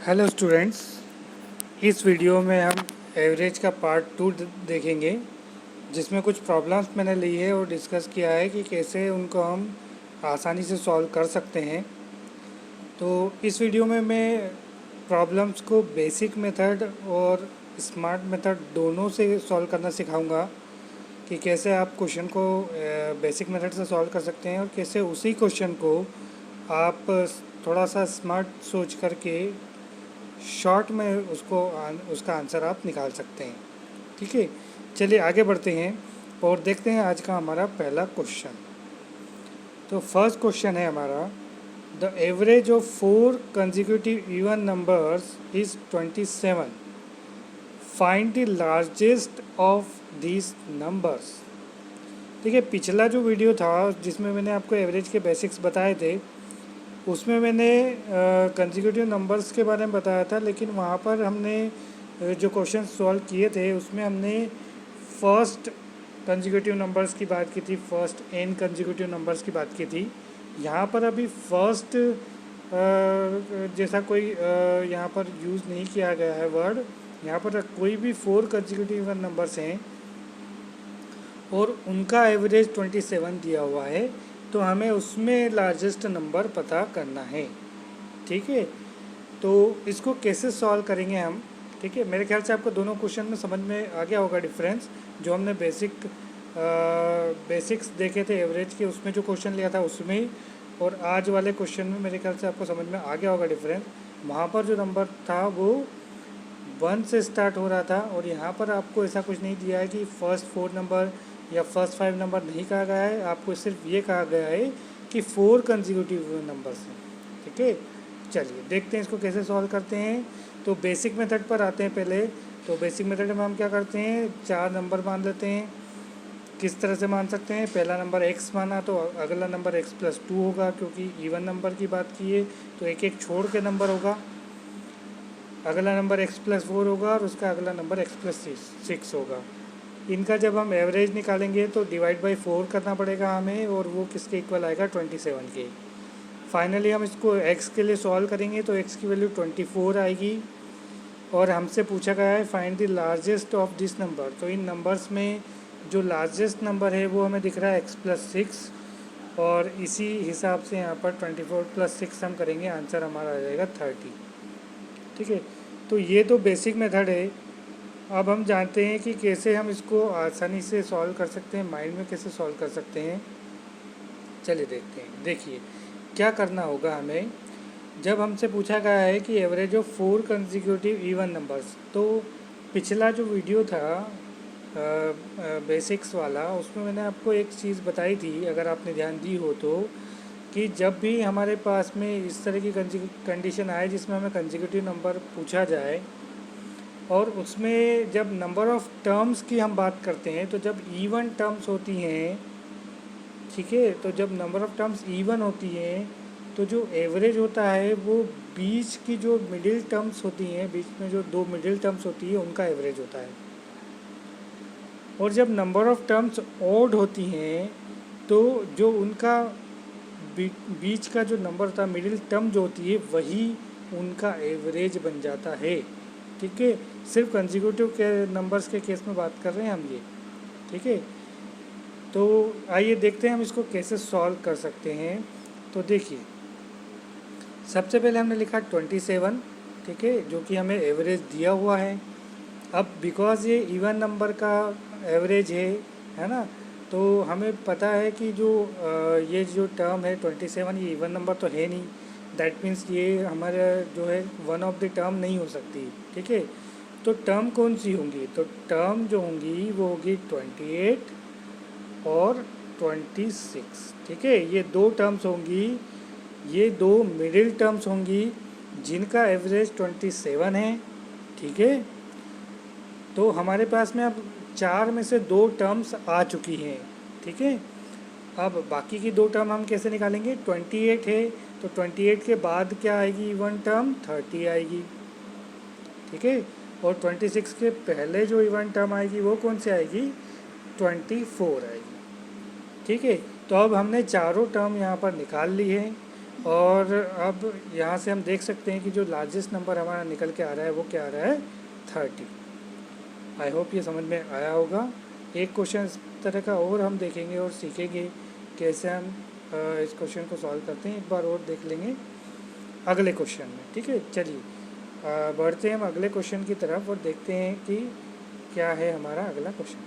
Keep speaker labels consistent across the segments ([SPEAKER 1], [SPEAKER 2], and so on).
[SPEAKER 1] Hello students, इस video में हम एवरेज का पार्ट 2 देखेंगे, जिसमें कुछ प्रॉब्लम्स मैंने ली है और डिस्कस किया है कि कैसे उनको हम आसानी से सॉल्व कर सकते हैं। तो इस वीडियो में मैं प्रॉब्लम्स को बेसिक मेथड और स्मार्ट मेथड दोनों से सॉल्व करना सिखाऊंगा कि कैसे आप क्वेश्चन को बेसिक मेथड से सॉल्व कर सकते हैं और कैसे उसी क्वेश्चन को आप थोड़ा सा स्मार्ट सोच करके शॉर्ट में उसका आंसर आप निकाल सकते हैं। ठीक है, चलिए आगे बढ़ते हैं और देखते हैं आज का हमारा पहला क्वेश्चन। तो फर्स्ट क्वेश्चन है हमारा, the average of 4 consecutive even numbers is 27, find the largest of these numbers. ठीक है, पिछला जो वीडियो था जिसमें मैंने आपको एवरेज के बेसिक्स बताए थे, उसमें मैंने कंसेक्यूटिव नंबर्स के बारे में बताया था, लेकिन वहाँ पर हमने जो क्वेश्चन सॉल्व किए थे उसमें हमने फर्स्ट कंसेक्यूटिव नंबर्स की बात की थी, फर्स्ट n कंसेक्यूटिव नंबर्स की बात की थी। यहाँ पर अभी फर्स्ट जैसा कोई यहाँ पर यूज़ नहीं किया गया है वर्ड। यहाँ पर कोई भी 4 कंसेक्यूटिव नंबर्स हैं और उनका एवरेज 27 दिया हुआ है, तो हमें उसमें लार्जेस्ट नंबर पता करना है। ठीक है, तो इसको कैसे सॉल्व करेंगे हम। ठीक है, मेरे ख्याल से आपको दोनों क्वेश्चन में समझ में आ गया होगा डिफरेंस। जो हमने बेसिक्स देखे थे एवरेज के, उसमें जो क्वेश्चन लिया था उसमें, और आज वाले क्वेश्चन में मेरे ख्याल से आपको समझ में आ गया होगा डिफरेंस। वहाँ पर जो नंबर था वो 1 से स्टार्ट हो रहा था, और यहाँ पर आपको ऐसा कुछ नहीं दिया है कि फर्स्ट 4 नंबर या फर्स्ट 5 नंबर नहीं कहा गया है। आपको सिर्फ ये कहा गया है कि 4 कंसेक्यूटिव नंबर्स हैं। ठीक है, चलिए देखते हैं इसको कैसे सॉल्व करते हैं। तो बेसिक मेथड पर आते हैं पहले। तो बेसिक मेथड में हम क्या करते हैं, 4 नंबर मान लेते हैं। किस तरह से मान सकते हैं, पहला नंबर x माना तो अगला नंबर x+2 होगा, क्योंकि इवन नंबर की बात की है तो एक एक छोड़ के नंबर होगा। अगला नंबर x+4 होगा और उसका अगला नंबर x+6 होगा। इनका जब हम एवरेज निकालेंगे तो डिवाइड बाई 4 करना पड़ेगा हमें, और वो किसके इक्वल आएगा, 27 के। फाइनली हम इसको x के लिए सॉल्व करेंगे तो x की वैल्यू 24 आएगी, और हमसे पूछा गया है find the largest of this number. तो इन नंबर्स में जो लार्जेस्ट नंबर है वो हमें दिख रहा है x+6, और इसी हिसाब से यहाँ पर 24+6 हम करेंगे, आंसर हमारा आ जाएगा 30। ठीक है, तो ये तो बेसिक मेथड है। अब हम जानते हैं कि कैसे हम इसको आसानी से सॉल्व कर सकते हैं, माइंड में कैसे सॉल्व कर सकते हैं। चलिए देखते हैं। देखिए क्या करना होगा हमें, जब हमसे पूछा गया है कि average of 4 consecutive even numbers, तो पिछला जो वीडियो था बेसिक्स वाला, उसमें मैंने आपको एक चीज़ बताई थी, अगर आपने ध्यान दी हो तो, कि जब भी हमारे पास में इस तरह की कंडीशन आए जिसमें हमें कंसेक्यूटिव नंबर पूछा जाए, और उसमें जब नंबर ऑफ़ टर्म्स की हम बात करते हैं, तो जब इवन टर्म्स होती हैं, ठीक है, तो जब नंबर ऑफ़ टर्म्स इवन होती हैं तो जो एवरेज होता है वो बीच की जो मिडिल टर्म्स होती हैं, बीच में जो 2 मिडिल टर्म्स होती है उनका एवरेज होता है। और जब नंबर ऑफ़ टर्म्स ऑड होती हैं तो जो उनका बीच का जो नंबर होता है, मिडिल टर्म जो होती है, वही उनका एवरेज बन जाता है। ठीक है, सिर्फ कंसेक्यूटिव के नंबर्स के केस में बात कर रहे हैं हम ये। ठीक है, तो आइए देखते हैं हम इसको कैसे सॉल्व कर सकते हैं। तो देखिए, सबसे पहले हमने लिखा 27, ठीक है, जो कि हमें एवरेज दिया हुआ है। अब बिकॉज़ ये इवन नंबर का एवरेज है ना, तो हमें पता है कि जो ये जो टर्म है 27, ये इवन नंबर तो है नहीं। दैट मीन्स ये हमारा जो है वन ऑफ द टर्म नहीं हो सकती। ठीक है, तो टर्म कौन सी होंगी, तो टर्म जो होंगी वो होगी 28 और 26। ठीक है, ये 2 टर्म्स होंगी, ये 2 मिडिल टर्म्स होंगी जिनका एवरेज 27 है। ठीक है, तो हमारे पास में अब 4 में से 2 टर्म्स आ चुकी हैं। ठीक है, अब बाकी की 2 टर्म हम कैसे निकालेंगे, 28 है तो 28 के बाद क्या आएगी इवन टर्म, 30 आएगी। ठीक है, और 26 के पहले जो इवन टर्म आएगी वो कौन सी आएगी, 24 आएगी। ठीक है, तो अब हमने चारों टर्म यहाँ पर निकाल ली है। और अब यहाँ से हम देख सकते हैं कि जो लार्जेस्ट नंबर हमारा निकल के आ रहा है वो क्या आ रहा है, 30। आई होप ये समझ में आया होगा। एक क्वेश्चन इस तरह का और हम देखेंगे और सीखेंगे कैसे हम इस क्वेश्चन को सॉल्व करते हैं, एक बार और देख लेंगे अगले क्वेश्चन में। ठीक है, चलिए बढ़ते हैं हम अगले क्वेश्चन की तरफ और देखते हैं कि क्या है हमारा अगला क्वेश्चन।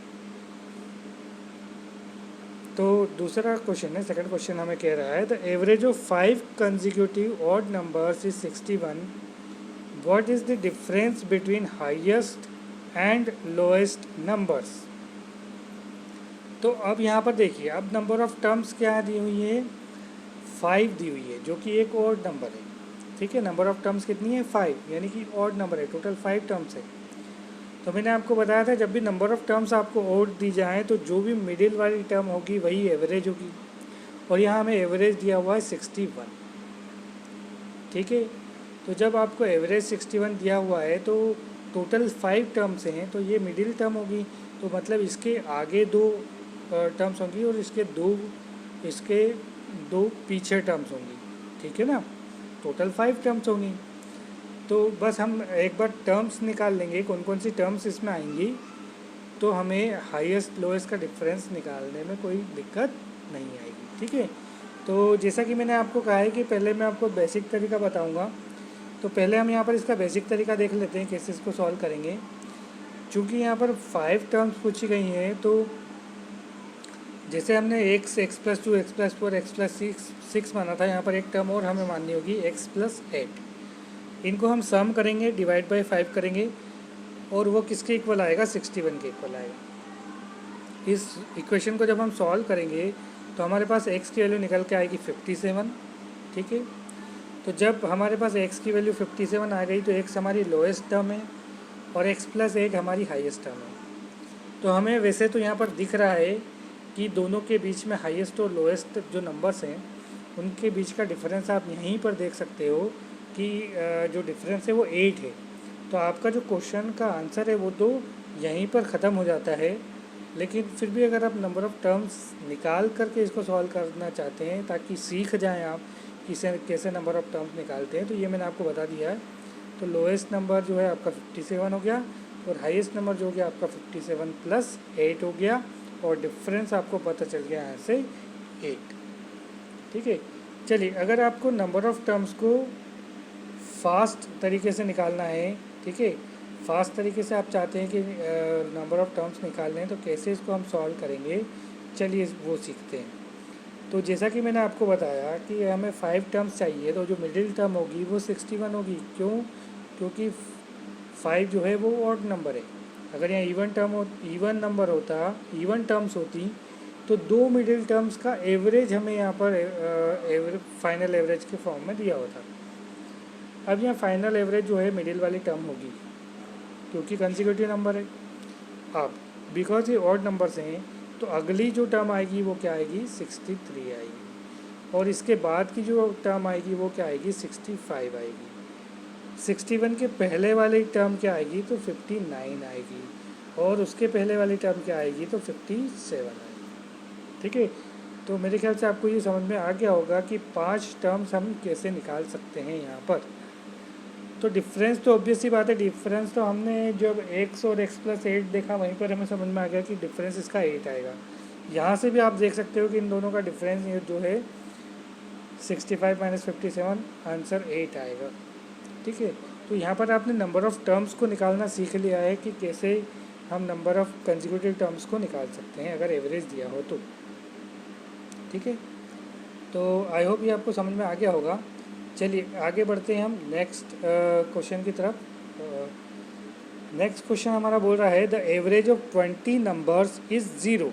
[SPEAKER 1] तो दूसरा क्वेश्चन है, सेकंड क्वेश्चन हमें कह रहा है the average of 5 consecutive odd numbers is 61। What is the difference between highest and lowest numbers. तो अब यहाँ पर देखिए, अब नंबर ऑफ टर्म्स क्या दी हुई है, 5 दी हुई है, जो कि एक ऑड नंबर है। ठीक है, नंबर ऑफ टर्म्स कितनी है, 5, यानी कि ऑड नंबर है, टोटल 5 टर्म्स है। तो मैंने आपको बताया था जब भी नंबर ऑफ टर्म्स आपको ऑड दी जाए तो जो भी मिडिल वाली टर्म होगी वही एवरेज होगी, और यहाँ हमें एवरेज दिया हुआ है 61। ठीक है, तो जब आपको एवरेज 61 दिया हुआ है तो टोटल 5 टर्म्स हैं, तो ये मिडिल टर्म होगी, तो मतलब इसके आगे 2 टर्म्स होंगी और इसके दो पीछे टर्म्स होंगी। ठीक है ना, टोटल 5 टर्म्स होंगी। तो बस हम एक बार टर्म्स निकाल लेंगे कौन कौन सी टर्म्स इसमें आएंगी, तो हमें हाईएस्ट लोएस्ट का डिफरेंस निकालने में कोई दिक्कत नहीं आएगी। ठीक है, तो जैसा कि मैंने आपको कहा है कि पहले मैं आपको बेसिक तरीका बताऊंगा, तो पहले हम यहाँ पर इसका बेसिक तरीका देख लेते हैं कैसे इसको सॉल्व करेंगे। चूँकि यहाँ पर 5 टर्म्स पूछी गई हैं, तो जैसे हमने x + 2 x + 4 x + 6 माना था, यहाँ पर एक टर्म और हमें माननी होगी x + 8। इनको हम सम करेंगे, डिवाइड बाय 5 करेंगे, और वो किसके इक्वल आएगा, 61 के इक्वल आएगा। इस इक्वेशन को जब हम सॉल्व करेंगे तो हमारे पास x की वैल्यू निकल के आएगी 57। ठीक है, तो जब हमारे पास x की वैल्यू 57 आ गई तो x हमारी लोएस्ट टर्म है और x + 8 हमारी हाईएस्ट टर्म है। तो हमें वैसे तो यहाँ पर दिख रहा है कि दोनों के बीच में हाईएस्ट और लोएस्ट जो नंबर्स हैं उनके बीच का डिफरेंस आप यहीं पर देख सकते हो कि जो डिफरेंस है वो 8 है। तो आपका जो क्वेश्चन का आंसर है वो तो यहीं पर ख़त्म हो जाता है, लेकिन फिर भी अगर आप नंबर ऑफ़ टर्म्स निकाल करके इसको सॉल्व करना चाहते हैं ताकि सीख जाएं आप कैसे नंबर ऑफ़ टर्म्स निकालते हैं, तो ये मैंने आपको बता दिया है। तो लोएस्ट नंबर जो है आपका 57 हो गया और हाईएस्ट नंबर जो हो गया आपका 57 + 8 हो गया, और डिफरेंस आपको पता चल गया यहाँ से 8। ठीक है, चलिए अगर आपको नंबर ऑफ़ टर्म्स को फास्ट तरीके से निकालना है, ठीक है, फास्ट तरीके से आप चाहते हैं कि नंबर ऑफ़ टर्म्स निकालने हैं, तो कैसे इसको हम सॉल्व करेंगे, चलिए वो सीखते हैं। तो जैसा कि मैंने आपको बताया कि हमें 5 टर्म्स चाहिए, तो जो मिडिल टर्म होगी वो 61 होगी। क्यों, क्योंकि 5 जो है वो ऑड नंबर है। अगर यहाँ इवन नंबर होता, इवन टर्म्स होती, तो 2 मिडिल टर्म्स का एवरेज हमें यहाँ पर फाइनल एवरेज के फॉर्म में दिया होता। अब यहाँ फाइनल एवरेज जो है मिडिल वाली टर्म होगी क्योंकि कंसेक्यूटिव नंबर है। अब बिकॉज ये ऑड नंबर्स हैं तो अगली जो टर्म आएगी वो क्या आएगी, 63 आएगी, और इसके बाद की जो टर्म आएगी वो क्या आएगी, 65 आएगी। 61 के पहले वाली टर्म क्या आएगी, तो 59 आएगी, और उसके पहले वाली टर्म क्या आएगी, तो 57 आएगी। ठीक है, तो मेरे ख्याल से आपको ये समझ में आ गया होगा कि 5 टर्म्स हम कैसे निकाल सकते हैं यहाँ पर। तो डिफरेंस तो ऑब्वियस ही बात है, डिफरेंस तो हमने जब x और x + 8 देखा वहीं पर हमें समझ में आ गया कि डिफरेंस इसका 8 आएगा। यहाँ से भी आप देख सकते हो कि इन दोनों का डिफरेंस जो है 65 - 57, आंसर 8 आएगा। ठीक है, तो यहाँ पर आपने नंबर ऑफ़ टर्म्स को निकालना सीख लिया है कि कैसे हम नंबर ऑफ़ कंसेक्यूटिव टर्म्स को निकाल सकते हैं अगर एवरेज दिया हो तो। ठीक है, तो आई होप ये आपको समझ में आ गया होगा। चलिए आगे बढ़ते हैं हम नेक्स्ट क्वेश्चन की तरफ। नेक्स्ट क्वेश्चन हमारा बोल रहा है the average of 20 numbers is 0,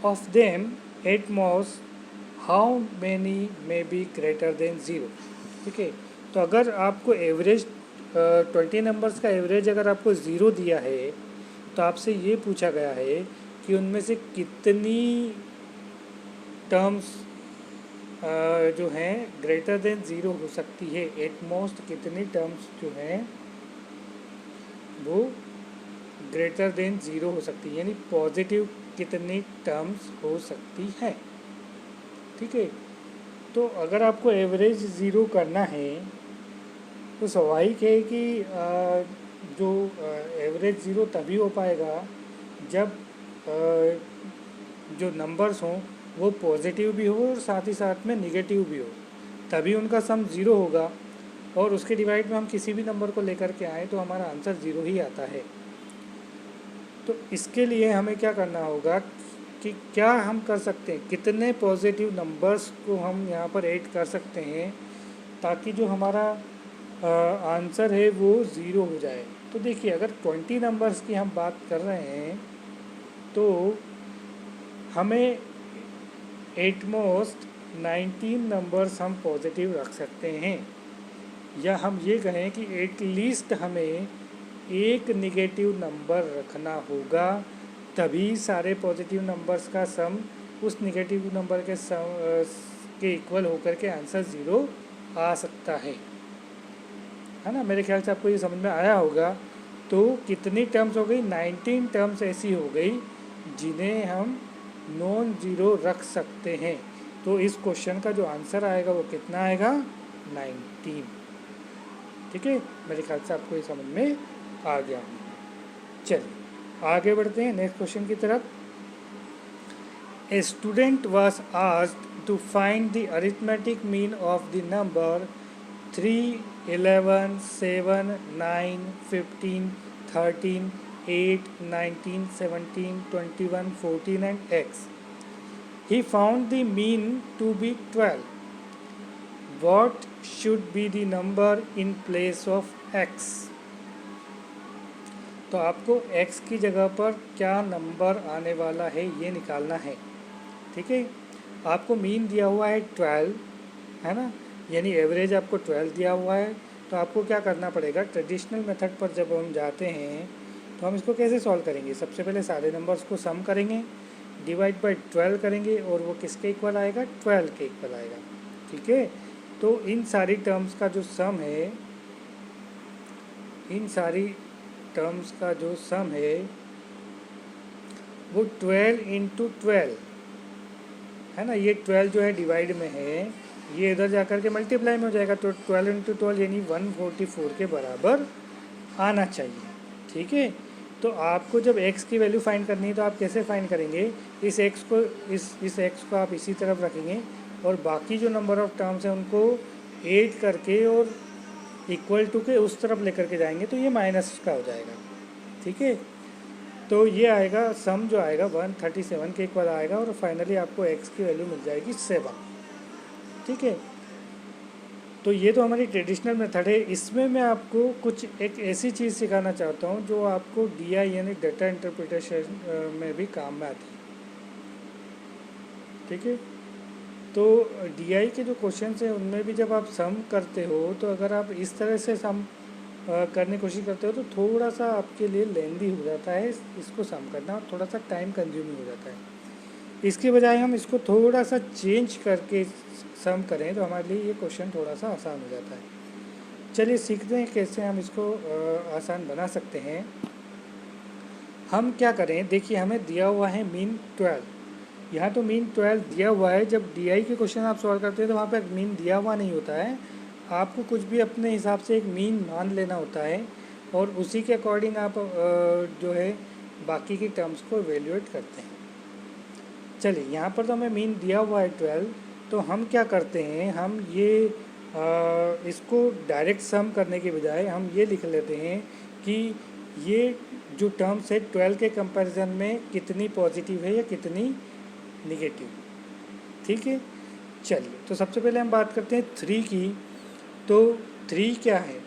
[SPEAKER 1] of them at most how many may be greater than 0। ठीक है, तो अगर आपको एवरेज 20 नंबर्स का एवरेज अगर आपको 0 दिया है तो आपसे ये पूछा गया है कि उनमें से कितनी टर्म्स जो हैं ग्रेटर देन 0 हो सकती है। एट मोस्ट कितनी टर्म्स जो हैं वो ग्रेटर देन 0 हो सकती है, यानी पॉजिटिव कितनी टर्म्स हो सकती हैं। ठीक है, तो अगर आपको एवरेज ज़ीरो करना है तो स्वाभाविक है कि जो एवरेज ज़ीरो तभी हो पाएगा जब जो नंबर्स हों वो पॉजिटिव भी हो और साथ ही साथ में निगेटिव भी हो, तभी उनका सम ज़ीरो होगा। और उसके डिवाइड में हम किसी भी नंबर को लेकर के आए तो हमारा आंसर ज़ीरो ही आता है। तो इसके लिए हमें क्या करना होगा कि क्या हम कर सकते हैं, कितने पॉजिटिव नंबर्स को हम यहाँ पर ऐड कर सकते हैं ताकि जो हमारा आंसर है वो ज़ीरो हो जाए। तो देखिए, अगर 20 नंबर्स की हम बात कर रहे हैं तो हमें एटमोस्ट 19 नंबर्स हम पॉजिटिव रख सकते हैं, या हम ये कहें कि एटलीस्ट हमें एक निगेटिव नंबर रखना होगा, तभी सारे पॉजिटिव नंबर्स का सम उस निगेटिव नंबर के सम के इक्वल होकर के आंसर ज़ीरो आ सकता है ना। मेरे ख्याल से आपको ये समझ में आया होगा। तो कितनी टर्म्स हो गई, 19 टर्म्स ऐसी हो गई जिन्हें हम नॉन ज़ीरो रख सकते हैं। तो इस क्वेश्चन का जो आंसर आएगा वो कितना आएगा, 19। ठीक है, मेरे ख्याल से आपको ये समझ में आ गया। चलिए आगे बढ़ते हैं नेक्स्ट क्वेश्चन की तरफ। A student was asked to find the arithmetic mean of the number 3, 11, 7, 9, 15, 13, 8, 19, 17, 21, 14 and x. He found the mean to be 12. What should be the number in place of x? तो आपको x की जगह पर क्या number आने वाला है ये निकालना है। ठीक है, आपको मीन दिया हुआ है 12, है ना, यानी एवरेज आपको 12 दिया हुआ है। तो आपको क्या करना पड़ेगा, ट्रेडिशनल मेथड पर जब हम जाते हैं तो हम इसको कैसे सॉल्व करेंगे। सबसे पहले सारे नंबर्स को सम करेंगे, डिवाइड बाय 12 करेंगे और वो किसके इक्वल आएगा, 12 के इक्वल आएगा। ठीक है, तो इन सारी टर्म्स का जो सम है, इन सारी टर्म्स का जो सम है वो 12 इंटू 12 है ना। ये 12 जो है डिवाइड में है, ये इधर जाकर के मल्टीप्लाई में हो जाएगा। तो 12 इंटू 12 यानी 144 के बराबर आना चाहिए। ठीक है, तो आपको जब x की वैल्यू फाइंड करनी है तो आप कैसे फाइंड करेंगे, इस x को इस x को आप इसी तरफ रखेंगे और बाकी जो नंबर ऑफ टर्म्स हैं उनको ऐड करके और इक्वल टू के उस तरफ लेकर के जाएंगे तो ये माइनस का हो जाएगा। ठीक है, तो ये आएगा सम जो आएगा 137 के इक्वल आएगा और फाइनली आपको x की वैल्यू मिल जाएगी 7। ठीक है, तो ये तो हमारी ट्रेडिशनल मेथड है। इसमें मैं आपको कुछ एक ऐसी चीज़ सिखाना चाहता हूँ जो आपको DI यानी डाटा इंटरप्रिटेशन में भी काम में आती है। ठीक है, तो DI के जो क्वेश्चंस हैं उनमें भी जब आप सम करते हो तो अगर आप इस तरह से सम करने की कोशिश करते हो तो थोड़ा सा आपके लिए लेंदी हो जाता है इसको सम करना, और थोड़ा सा टाइम कंज्यूमिंग हो जाता है। इसके बजाय हम इसको थोड़ा सा चेंज करके सम करें तो हमारे लिए ये क्वेश्चन थोड़ा सा आसान हो जाता है। चलिए सीखते हैं कैसे हम इसको आसान बना सकते हैं। हम क्या करें, देखिए हमें दिया हुआ है मीन 12, यहाँ तो मीन 12 दिया हुआ है। जब DI के क्वेश्चन आप सॉल्व करते हैं तो वहाँ पे मीन दिया हुआ नहीं होता है, आपको कुछ भी अपने हिसाब से एक मीन मान लेना होता है और उसी के अकॉर्डिंग आप जो है बाकी की टर्म्स को इवेल्युएट करते हैं। चलिए यहाँ पर तो हमें मीन दिया हुआ है 12, तो हम क्या करते हैं, हम ये इसको डायरेक्ट सम करने के बजाय हम ये लिख लेते हैं कि ये जो टर्म्स है 12 के कंपैरिजन में कितनी पॉजिटिव है या कितनी निगेटिव। ठीक है, चलिए तो सबसे पहले हम बात करते हैं 3 की। तो 3 क्या है,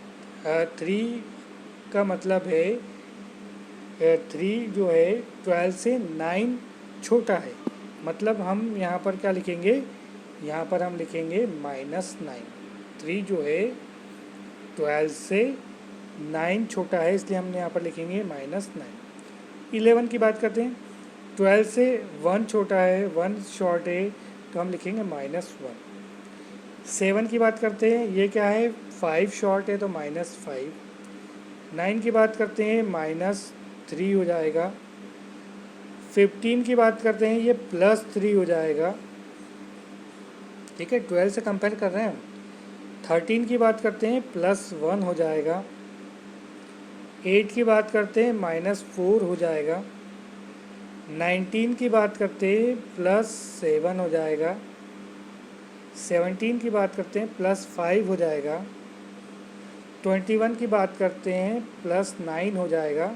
[SPEAKER 1] 3 का मतलब है 3 जो है 12 से 9 छोटा है। मतलब हम यहाँ पर क्या लिखेंगे, यहाँ पर हम लिखेंगे -9। 3 जो है 12 से 9 छोटा है, इसलिए हमने यहाँ पर लिखेंगे -9। 11 की बात करते हैं, 12 से 1 छोटा है, 1 शॉर्ट है, तो हम लिखेंगे -1। 7 की बात करते हैं, ये क्या है 5 शॉर्ट है तो -5। 9 की बात करते हैं -3 हो जाएगा। 15 की बात करते हैं, ये +3 हो जाएगा। ठीक है, 12 से कंपेयर कर रहे हैं हम। 13 की बात करते हैं +1 हो जाएगा। 8 की बात करते हैं -4 हो जाएगा। 19 की बात करते हैं +7 हो जाएगा। 17 की बात करते हैं +5 हो जाएगा। 21 की बात करते हैं +9 हो जाएगा।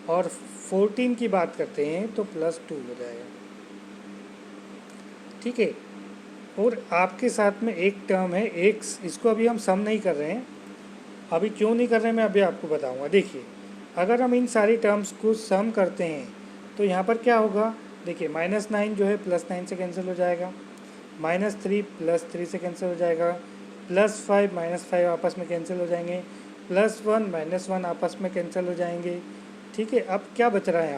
[SPEAKER 1] और 14 की बात करते हैं तो +2 हो जाएगा। ठीक है, और आपके साथ में एक टर्म है एक्स, इसको अभी हम सम नहीं कर रहे हैं। अभी क्यों नहीं कर रहे हैं मैं अभी आपको बताऊंगा। देखिए, अगर हम इन सारी टर्म्स को सम करते हैं तो यहाँ पर क्या होगा, देखिए -9 जो है +9 से कैंसिल हो जाएगा। -3 +3 से कैंसिल हो जाएगा। +5 -5 आपस में कैंसिल हो जाएंगे। +1 -1 आपस में कैंसिल हो जाएंगे। ठीक है, अब क्या बच रहा है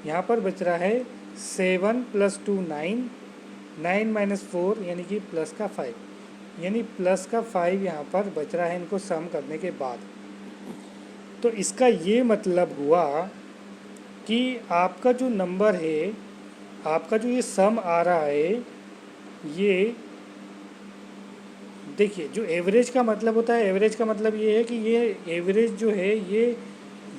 [SPEAKER 1] यहाँ पर बच रहा है 7 + 2 9, 9 - 4 यानी कि प्लस का 5, यानी प्लस का 5 यहाँ पर बच रहा है इनको सम करने के बाद। तो इसका ये मतलब हुआ कि आपका जो नंबर है, आपका जो ये सम आ रहा है, ये देखिए जो एवरेज का मतलब होता है, एवरेज का मतलब ये है कि ये एवरेज जो है ये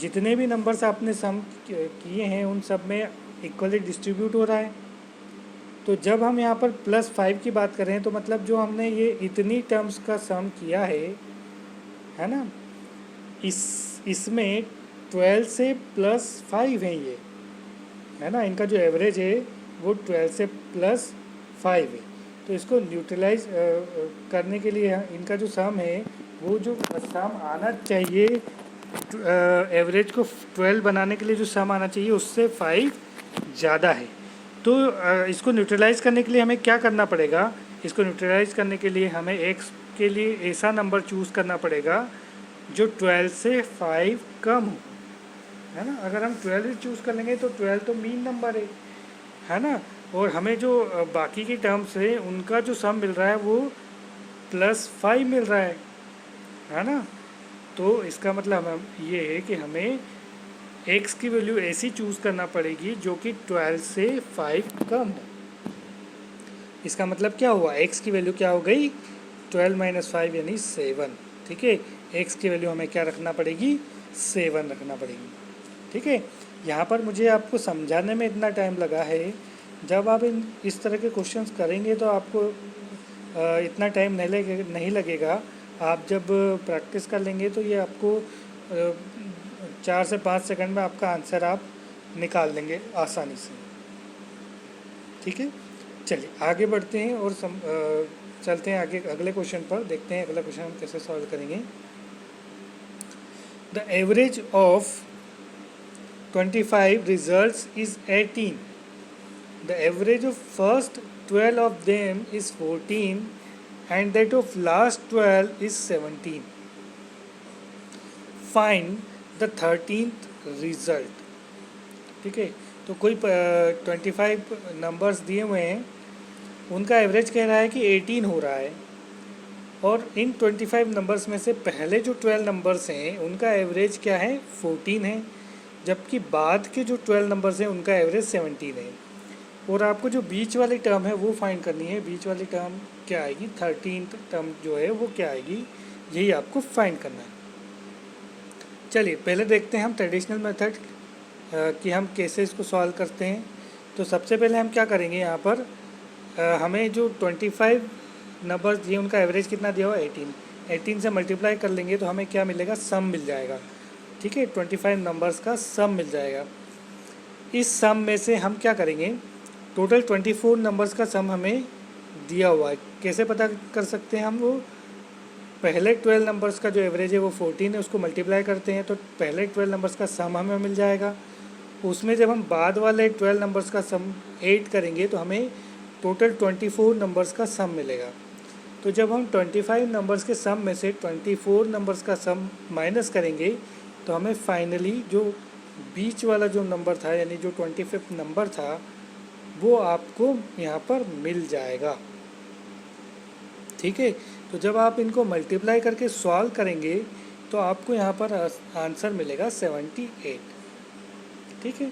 [SPEAKER 1] जितने भी नंबर्स आपने सम किए हैं उन सब में इक्वली डिस्ट्रीब्यूट हो रहा है। तो जब हम यहाँ पर +5 की बात कर रहे हैं तो मतलब जो हमने ये इतनी टर्म्स का सम किया है ना, इसमें 12 से +5 है ये, है ना, इनका जो एवरेज है वो 12 से +5 है। तो इसको न्यूट्रलाइज करने के लिए इनका जो सम है वो जो सम आना चाहिए एवरेज को 12 बनाने के लिए जो सम आना चाहिए उससे 5 ज़्यादा है। तो इसको न्यूट्रलाइज करने के लिए हमें क्या करना पड़ेगा, इसको न्यूट्रलाइज करने के लिए हमें एक्स के लिए ऐसा नंबर चूज़ करना पड़ेगा जो 12 से 5 कम हो, है ना। अगर हम 12 चूज़ कर लेंगे तो 12 तो मीन नंबर है ना, और हमें जो बाकी की टर्म्स है उनका जो सम मिल रहा है वो +5 मिल रहा है ना। तो इसका मतलब हम ये है कि हमें x की वैल्यू ऐसी चूज़ करना पड़ेगी जो कि 12 से 5 कम हो। इसका मतलब क्या हुआ, x की वैल्यू क्या हो गई, 12 - 5 यानी 7। ठीक है, x की वैल्यू हमें क्या रखना पड़ेगी, 7 रखना पड़ेगी। ठीक है, यहाँ पर मुझे आपको समझाने में इतना टाइम लगा है। जब आप इस तरह के क्वेश्चंस करेंगे तो आपको इतना टाइम नहीं लगेगा। आप जब प्रैक्टिस कर लेंगे तो ये आपको 4 से 5 सेकंड में आपका आंसर आप निकाल लेंगे आसानी से। ठीक है, चलिए आगे बढ़ते हैं और चलते हैं आगे अगले क्वेश्चन पर, देखते हैं अगला क्वेश्चन हम कैसे सॉल्व करेंगे। The average of 25 results is 18. The average of first 12 of them is 14 and that of last 12 is 17. Find the 13th result. ठीक है, तो कोई 25 नंबर्स दिए हुए हैं, उनका एवरेज कह रहा है कि 18 हो रहा है, और इन 25 नंबर्स में से पहले जो 12 नंबर्स हैं उनका एवरेज क्या है, 14 है, जबकि बाद के जो 12 नंबर्स हैं उनका एवरेज 17 है। और आपको जो बीच वाली टर्म है वो फाइंड करनी है। बीच वाली टर्म क्या आएगी, 13th टर्म जो है वो क्या आएगी, यही आपको फाइंड करना है। चलिए पहले देखते हैं हम ट्रेडिशनल मेथड कि हम कैसे इसको सॉल्व करते हैं। तो सबसे पहले हम क्या करेंगे, यहाँ पर हमें जो 25 नंबर्स दिए उनका एवरेज कितना दिया हुआ, 18 से मल्टीप्लाई कर लेंगे तो हमें क्या मिलेगा, सम मिल जाएगा। ठीक है, 25 नंबर्स का सम मिल जाएगा। इस सम में से हम क्या करेंगे, टोटल 24 नंबर्स का सम हमें दिया हुआ है। कैसे पता कर सकते हैं हम, वो पहले 12 नंबर्स का जो एवरेज है वो 14 है, उसको मल्टीप्लाई करते हैं तो पहले 12 नंबर्स का सम हमें मिल जाएगा। उसमें जब हम बाद वाले 12 नंबर्स का सम 8 करेंगे तो हमें टोटल 24 नंबर्स का सम मिलेगा। तो जब हम 25 नंबर्स के सम में से 24 नंबर्स का सम माइनस करेंगे तो हमें फाइनली जो बीच वाला जो नंबर था, यानी जो 25 नंबर था, वो आपको यहाँ पर मिल जाएगा। ठीक है, तो जब आप इनको मल्टीप्लाई करके सॉल्व करेंगे तो आपको यहाँ पर आंसर मिलेगा 78। ठीक है,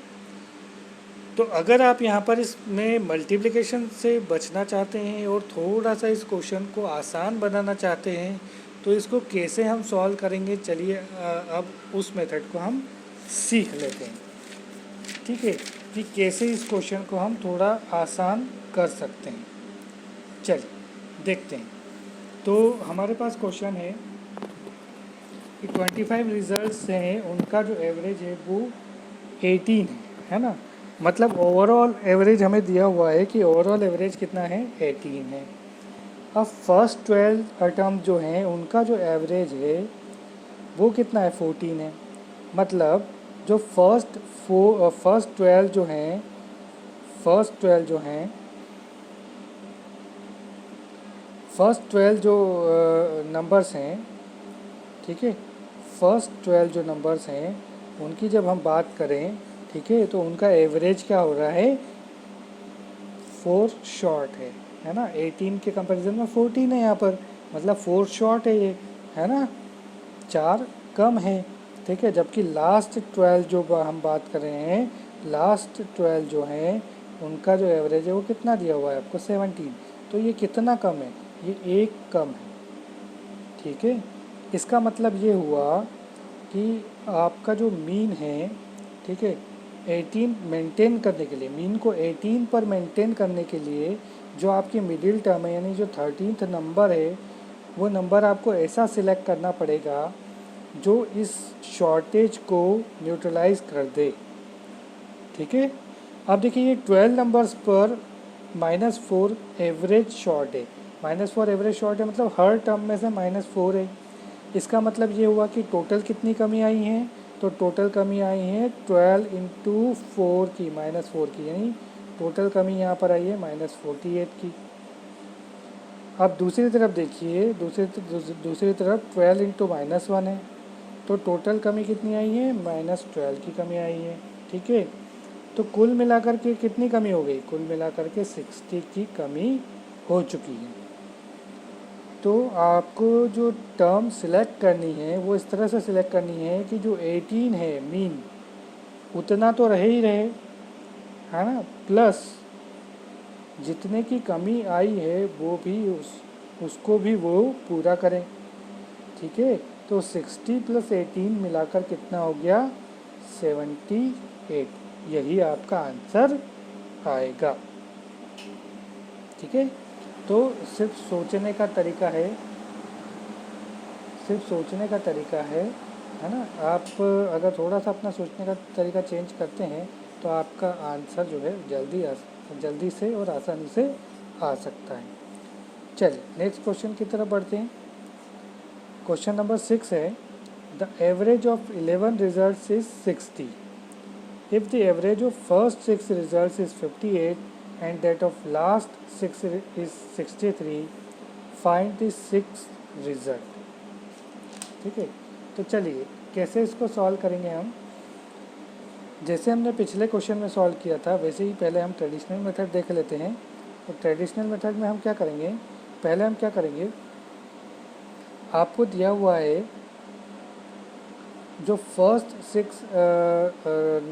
[SPEAKER 1] तो अगर आप यहाँ पर इसमें मल्टीप्लिकेशन से बचना चाहते हैं और थोड़ा सा इस क्वेश्चन को आसान बनाना चाहते हैं तो इसको कैसे हम सॉल्व करेंगे, चलिए अब उस मेथड को हम सीख लेते हैं। ठीक है, कि कैसे इस क्वेश्चन को हम थोड़ा आसान कर सकते हैं। चलिए देखते हैं। तो हमारे पास क्वेश्चन है कि 25 रिजल्ट्स हैं, उनका जो एवरेज है वो 18 है ना। मतलब ओवरऑल एवरेज हमें दिया हुआ है कि ओवरऑल एवरेज कितना है, 18 है। अब फर्स्ट 12 टर्म जो हैं उनका जो एवरेज है वो कितना है, 14 है। मतलब जो फर्स्ट 12 जो हैं, फर्स्ट 12 जो नंबर्स हैं, ठीक है, फर्स्ट 12 जो नंबर्स हैं उनकी जब हम बात करें, ठीक है, तो उनका एवरेज क्या हो रहा है, 4 शॉर्ट है ना। 18 के कंपैरिजन में 14 है यहाँ पर, मतलब 4 शॉर्ट है ये, है ना, 4 कम है। ठीक है, जबकि लास्ट 12 जो हम बात कर रहे हैं, लास्ट 12 जो हैं उनका जो एवरेज है वो कितना दिया हुआ है आपको, 17। तो ये कितना कम है, ये 1 कम है। ठीक है, इसका मतलब ये हुआ कि आपका जो मीन है, ठीक है, 18 मेंटेन करने के लिए, मीन को 18 पर मेंटेन करने के लिए जो आपकी मिडिल टर्म है, यानी जो 13th नंबर है, वो नंबर आपको ऐसा सिलेक्ट करना पड़ेगा जो इस शॉर्टेज को न्यूट्रलाइज कर दे। ठीक है, अब देखिए ये 12 नंबर्स पर -4 एवरेज शॉर्ट है, -4 एवरेज शॉर्ट है, मतलब हर टर्म में से -4 है। इसका मतलब ये हुआ कि टोटल कितनी कमी आई है, तो टोटल कमी आई है 12 × 4 की, -4 की, यानी टोटल कमी यहाँ पर आई है -48 की। अब दूसरी तरफ देखिए, दूसरी तरफ 12 × -1 है, तो टोटल कमी कितनी आई है, -12 की कमी आई है। ठीक है, तो कुल मिलाकर के कितनी कमी हो गई, कुल मिलाकर के 60 की कमी हो चुकी है। तो आपको जो टर्म सिलेक्ट करनी है वो इस तरह से सिलेक्ट करनी है कि जो 18 है मीन उतना तो रहे ही रहे, है ना, प्लस जितने की कमी आई है वो भी उसको भी वो पूरा करें। ठीक है, तो 60 + 18 मिलाकर कितना हो गया, 78। यही आपका आंसर आएगा। ठीक है, तो सिर्फ सोचने का तरीका है, सिर्फ सोचने का तरीका है ना। आप अगर थोड़ा सा अपना सोचने का तरीका चेंज करते हैं तो आपका आंसर जो है जल्दी से और आसानी से आ सकता है। चलिए नेक्स्ट क्वेश्चन की तरफ बढ़ते हैं। क्वेश्चन नंबर 6 है, the average of 11 results is 60 if the average of first 6 results is 58 and that of last 6 is 63, find the 6th result. ठीक है, तो चलिए कैसे इसको सॉल्व करेंगे हम। जैसे हमने पिछले क्वेश्चन में सॉल्व किया था वैसे ही पहले हम ट्रेडिशनल मेथड देख लेते हैं। तो ट्रेडिशनल मेथड में हम क्या करेंगे, पहले हम क्या करेंगे, आपको दिया हुआ है जो फर्स्ट 6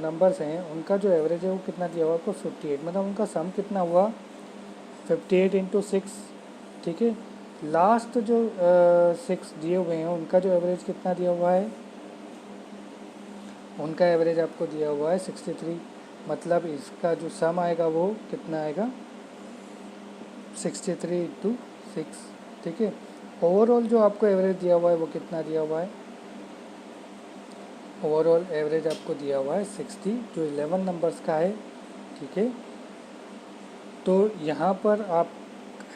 [SPEAKER 1] नंबर्स हैं उनका जो एवरेज है वो कितना दिया हुआ है आपको, 58, मतलब उनका सम कितना हुआ, 58 × 6। ठीक है, लास्ट जो 6 दिए हुए हैं उनका जो एवरेज कितना दिया हुआ है, उनका एवरेज आपको दिया हुआ है 63, मतलब इसका जो सम आएगा वो कितना आएगा, 63 × 6। ठीक है, ओवरऑल जो आपको एवरेज दिया हुआ है वो कितना दिया हुआ है, ओवरऑल एवरेज आपको दिया हुआ है 60, जो 11 नंबर्स का है। ठीक है, तो यहाँ पर आप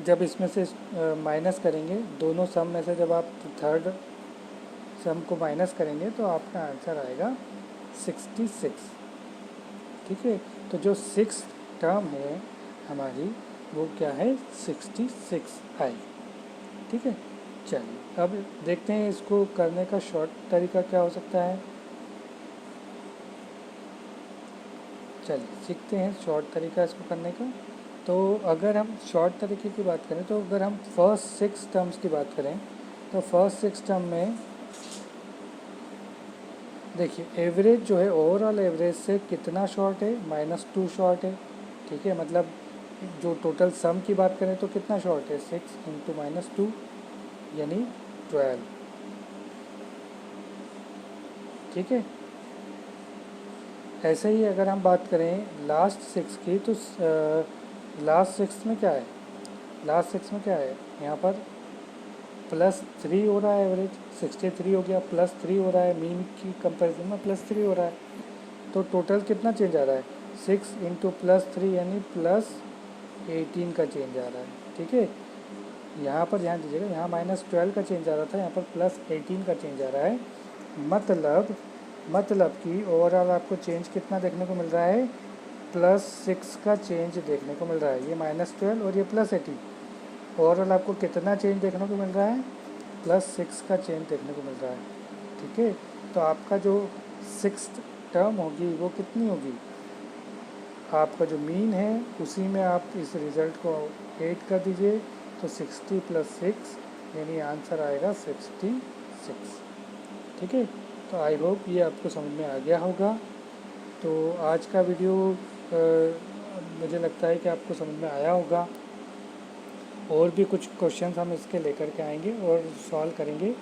[SPEAKER 1] जब इसमें से माइनस करेंगे, दोनों सम में से जब आप थर्ड सम को माइनस करेंगे तो आपका आंसर आएगा 66। ठीक है, तो जो 6th टर्म है हमारी वो क्या है, 66 आई। ठीक है, चलिए अब देखते हैं इसको करने का शॉर्ट तरीका क्या हो सकता है। चलिए सीखते हैं शॉर्ट तरीका इसको करने का। तो अगर हम शॉर्ट तरीके की बात करें, तो अगर हम फर्स्ट 6 टर्म्स की बात करें तो फर्स्ट 6 टर्म में देखिए एवरेज जो है ओवरऑल एवरेज से कितना शॉर्ट है, -2 शॉर्ट है। ठीक है, मतलब जो टोटल सम की बात करें तो कितना शॉर्ट है, 6 इंटू -2 यानी 12। ठीक है, ऐसे ही अगर हम बात करें लास्ट 6 की तो लास्ट 6 में क्या है, लास्ट 6 में क्या है, यहाँ पर +3 हो रहा है एवरेज, 63 हो गया, +3 हो रहा है, मीन की कंपैरिजन में +3 हो रहा है। तो टोटल कितना चेंज आ रहा है, 6 इंटू +3 यानी +18 का चेंज आ रहा है। ठीक है, यहाँ पर ध्यान दीजिएगा, यहाँ -12 का चेंज आ रहा था, यहाँ पर +18 का चेंज आ रहा है। मतलब कि ओवरऑल आपको चेंज कितना देखने को मिल रहा है, +6 का चेंज देखने को मिल रहा है। ये -12 और ये +18, ओवरऑल आपको कितना चेंज देखने को मिल रहा है, +6 का चेंज देखने को मिल रहा है। ठीक है, तो आपका जो 6th टर्म होगी वो कितनी होगी, आपका जो मीन है उसी में आप इस रिज़ल्ट को ऐड कर दीजिए, तो 60 + 6 यानी आंसर आएगा 66। ठीक है, तो आई होप ये आपको समझ में आ गया होगा। तो आज का वीडियो मुझे लगता है कि आपको समझ में आया होगा। और भी कुछ क्वेश्चंस हम इसके लेकर के आएंगे और सॉल्व करेंगे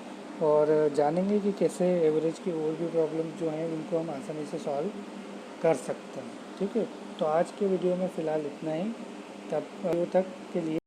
[SPEAKER 1] और जानेंगे कि कैसे एवरेज की और भी प्रॉब्लम जो हैं उनको हम आसानी से सॉल्व कर सकते हैं। ठीक है, तो आज के वीडियो में फ़िलहाल इतना ही, तब तक के लिए